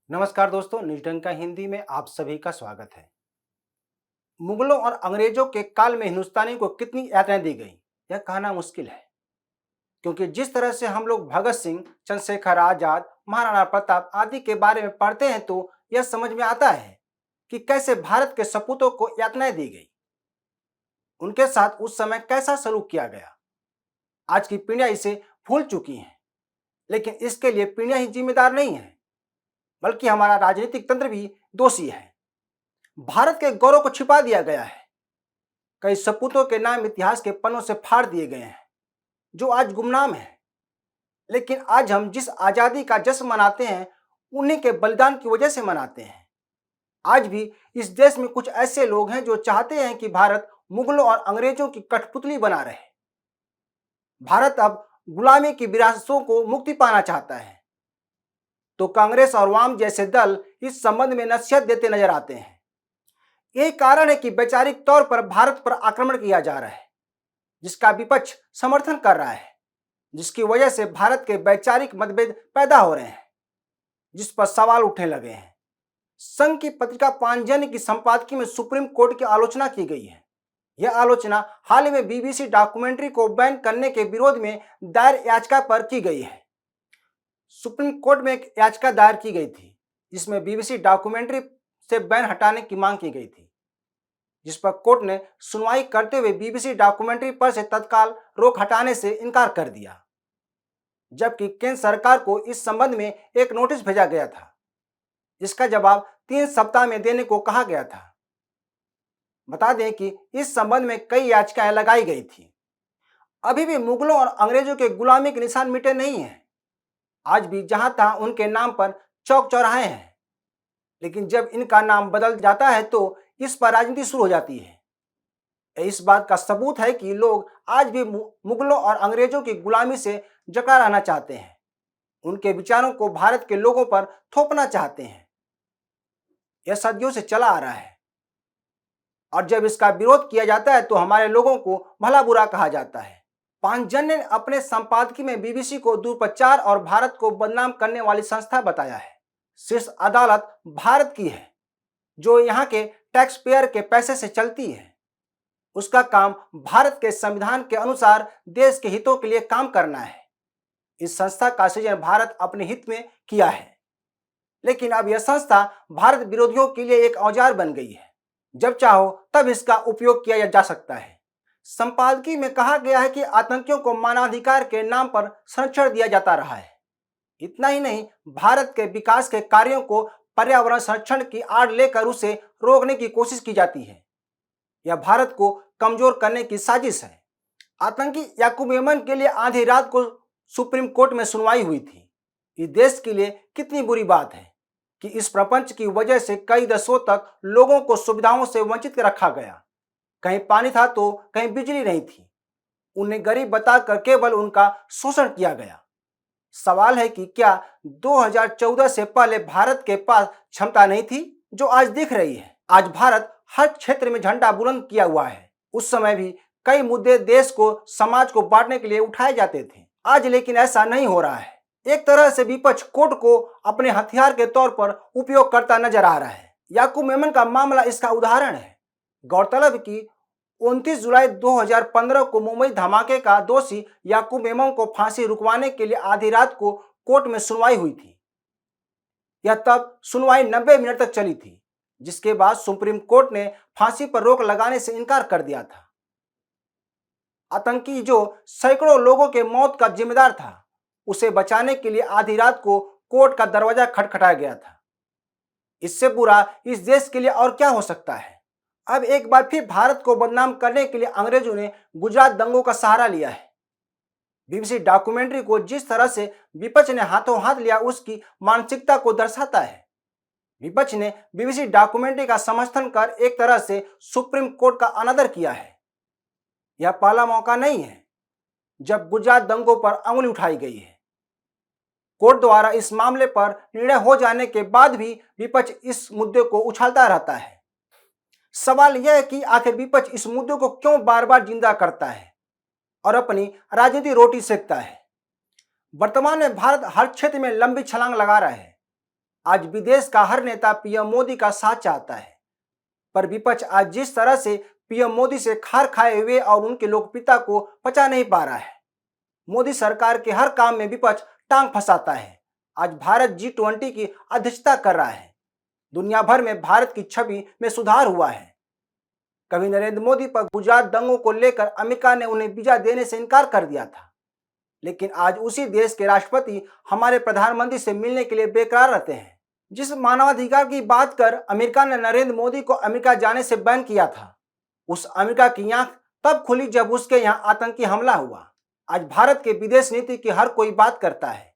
नमस्कार दोस्तों, न्यूटन हिंदी में आप सभी का स्वागत है। मुगलों और अंग्रेजों के काल में हिंदुस्तानी को कितनी यातनाएं दी गई, यह कहना मुश्किल है। क्योंकि जिस तरह से हम लोग भगत सिंह, चंद्रशेखर आजाद, महाराणा प्रताप आदि के बारे में पढ़ते हैं तो यह समझ में आता है कि कैसे भारत के सपूतों को यातनाएं दी गई, उनके साथ उस समय कैसा सलूक किया गया। आज की पीढ़ियां इसे भूल चुकी हैं, लेकिन इसके लिए पीढ़ियां ही जिम्मेदार नहीं है, बल्कि हमारा राजनीतिक तंत्र भी दोषी है। भारत के गौरव को छिपा दिया गया है। कई सपूतों के नाम इतिहास के पन्नों से फाड़ दिए गए हैं, जो आज गुमनाम है। लेकिन आज हम जिस आजादी का जश्न मनाते हैं, उन्हीं के बलिदान की वजह से मनाते हैं। आज भी इस देश में कुछ ऐसे लोग हैं जो चाहते हैं कि भारत मुगलों और अंग्रेजों की कठपुतली बना रहे। भारत अब गुलामी की विरासतों को मुक्ति पाना चाहता है, तो कांग्रेस और वाम जैसे दल इस संबंध में नसीहत देते नजर आते हैं। यही कारण है कि वैचारिक तौर पर भारत पर आक्रमण किया जा रहा है, जिसका विपक्ष समर्थन कर रहा है, जिसकी वजह से भारत के वैचारिक मतभेद पैदा हो रहे हैं, जिस पर सवाल उठने लगे हैं। संघ की पत्रिका पांचजन्य की संपादकीय में सुप्रीम कोर्ट की आलोचना की गई है। यह आलोचना हाल ही में बीबीसी डॉक्यूमेंट्री को बैन करने के विरोध में दायर याचिका पर की गई है। सुप्रीम कोर्ट में एक याचिका दायर की गई थी, जिसमें बीबीसी डॉक्यूमेंट्री से बैन हटाने की मांग की गई थी, जिस पर कोर्ट ने सुनवाई करते हुए बीबीसी डॉक्यूमेंट्री पर से तत्काल रोक हटाने से इनकार कर दिया, जबकि केंद्र सरकार को इस संबंध में एक नोटिस भेजा गया था, जिसका जवाब 3 सप्ताह में देने को कहा गया था। बता दें कि इस संबंध में कई याचिकाएं लगाई गई थी। अभी भी मुगलों और अंग्रेजों के गुलामी के निशान मिटे नहीं हैं। आज भी जहां तहां उनके नाम पर चौक चौराहे हैं, लेकिन जब इनका नाम बदल जाता है तो इस पर राजनीति शुरू हो जाती है। इस बात का सबूत है कि लोग आज भी मुगलों और अंग्रेजों की गुलामी से जकड़ा रहना चाहते हैं, उनके विचारों को भारत के लोगों पर थोपना चाहते हैं। यह सदियों से चला आ रहा है, और जब इसका विरोध किया जाता है तो हमारे लोगों को भला बुरा कहा जाता है। पांचजन्य ने अपने संपादकीय में बीबीसी को दुष्प्रचार और भारत को बदनाम करने वाली संस्था बताया है। शीर्ष अदालत भारत की है, जो यहाँ के टैक्स पेयर के पैसे से चलती है। उसका काम भारत के संविधान के अनुसार देश के हितों के लिए काम करना है। इस संस्था का सृजन भारत अपने हित में किया है, लेकिन अब यह संस्था भारत विरोधियों के लिए एक औजार बन गई है। जब चाहो तब इसका उपयोग किया जा सकता है। संपादकीय में कहा गया है कि आतंकियों को मानवाधिकार के नाम पर संरक्षण दिया जाता रहा है। इतना ही नहीं, भारत के विकास के कार्यों को पर्यावरण संरक्षण की आड़ लेकर उसे रोकने की कोशिश की जाती है। यह भारत को कमजोर करने की साजिश है। आतंकी याकूब मेमन के लिए आधी रात को सुप्रीम कोर्ट में सुनवाई हुई थी। इस देश के लिए कितनी बुरी बात है कि इस प्रपंच की वजह से कई दशकों तक लोगों को सुविधाओं से वंचित रखा गया। कहीं पानी था तो कहीं बिजली नहीं थी। उन्हें गरीब बताकर केवल उनका शोषण किया गया। सवाल है कि क्या 2014 से पहले भारत के पास क्षमता नहीं थी जो आज दिख रही है? आज भारत हर क्षेत्र में झंडा बुलंद किया हुआ है। उस समय भी कई मुद्दे देश को, समाज को बांटने के लिए उठाए जाते थे। आज लेकिन ऐसा नहीं हो रहा है। एक तरह से विपक्ष कोर्ट को अपने हथियार के तौर पर उपयोग करता नजर आ रहा है। याकूब मेमन का मामला इसका उदाहरण है। गौरतलब कि 29 जुलाई 2015 को मुंबई धमाके का दोषी याकूब मेमन को फांसी रुकवाने के लिए आधी रात को कोर्ट में सुनवाई हुई थी। यह तब सुनवाई 90 मिनट तक चली थी, जिसके बाद सुप्रीम कोर्ट ने फांसी पर रोक लगाने से इनकार कर दिया था। आतंकी जो सैकड़ों लोगों के मौत का जिम्मेदार था, उसे बचाने के लिए आधी रात को कोर्ट का दरवाजा खटखटाया गया था। इससे बुरा इस देश के लिए और क्या हो सकता है? अब एक बार फिर भारत को बदनाम करने के लिए अंग्रेजों ने गुजरात दंगों का सहारा लिया है। बीबीसी डॉक्यूमेंट्री को जिस तरह से विपक्ष ने हाथों हाथ लिया, उसकी मानसिकता को दर्शाता है। विपक्ष ने बीबीसी डॉक्यूमेंट्री का समर्थन कर एक तरह से सुप्रीम कोर्ट का अनादर किया है। यह पहला मौका नहीं है जब गुजरात दंगों पर अंगुली उठाई गई है। कोर्ट द्वारा इस मामले पर निर्णय हो जाने के बाद भी विपक्ष इस मुद्दे को उछालता रहता है। सवाल यह है कि आखिर विपक्ष इस मुद्दे को क्यों बार बार जिंदा करता है और अपनी राजनीति रोटी सेकता है। वर्तमान में भारत हर क्षेत्र में लंबी छलांग लगा रहा है। आज विदेश का हर नेता पीएम मोदी का साथ चाहता है, पर विपक्ष आज जिस तरह से पीएम मोदी से खार खाए हुए और उनके लोकप्रियता को पचा नहीं पा रहा है। मोदी सरकार के हर काम में विपक्ष टांग फंसाता है। आज भारत G20 की अध्यक्षता कर रहा है। दुनिया भर में भारत की छवि में सुधार हुआ है। कभी नरेंद्र मोदी पर गुजरात दंगों को लेकर अमेरिका ने उन्हें वीजा देने से इनकार कर दिया था, लेकिन आज उसी देश के राष्ट्रपति हमारे प्रधानमंत्री से मिलने के लिए बेकरार रहते हैं। जिस मानवाधिकार की बात कर अमेरिका ने नरेंद्र मोदी को अमेरिका जाने से बैन किया था, उस अमेरिका की आंख तब खुली जब उसके यहाँ आतंकी हमला हुआ। आज भारत के विदेश नीति की हर कोई बात करता है।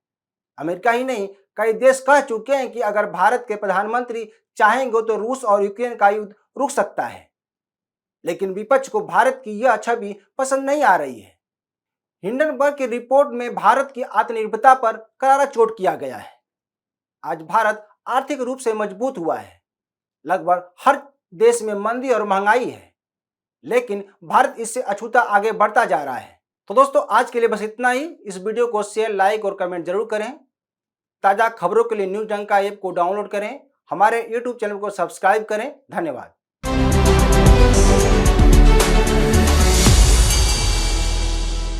अमेरिका ही नहीं, कई देश कह चुके हैं कि अगर भारत के प्रधानमंत्री चाहेंगे तो रूस और यूक्रेन का युद्ध रुक सकता है, लेकिन विपक्ष को भारत की यह छवि पसंद नहीं आ रही है। हिंडनबर्ग की रिपोर्ट में भारत की आत्मनिर्भरता पर करारा चोट किया गया है। आज भारत आर्थिक रूप से मजबूत हुआ है। लगभग हर देश में मंदी और महंगाई है, लेकिन भारत इससे अछूता आगे बढ़ता जा रहा है। तो दोस्तों, आज के लिए बस इतना ही। इस वीडियो को शेयर, लाइक और कमेंट जरूर करें। ताज़ा खबरों के लिए न्यूज़ डंका ऐप को डाउनलोड करें। हमारे यूट्यूब चैनल को सब्सक्राइब करें। धन्यवाद।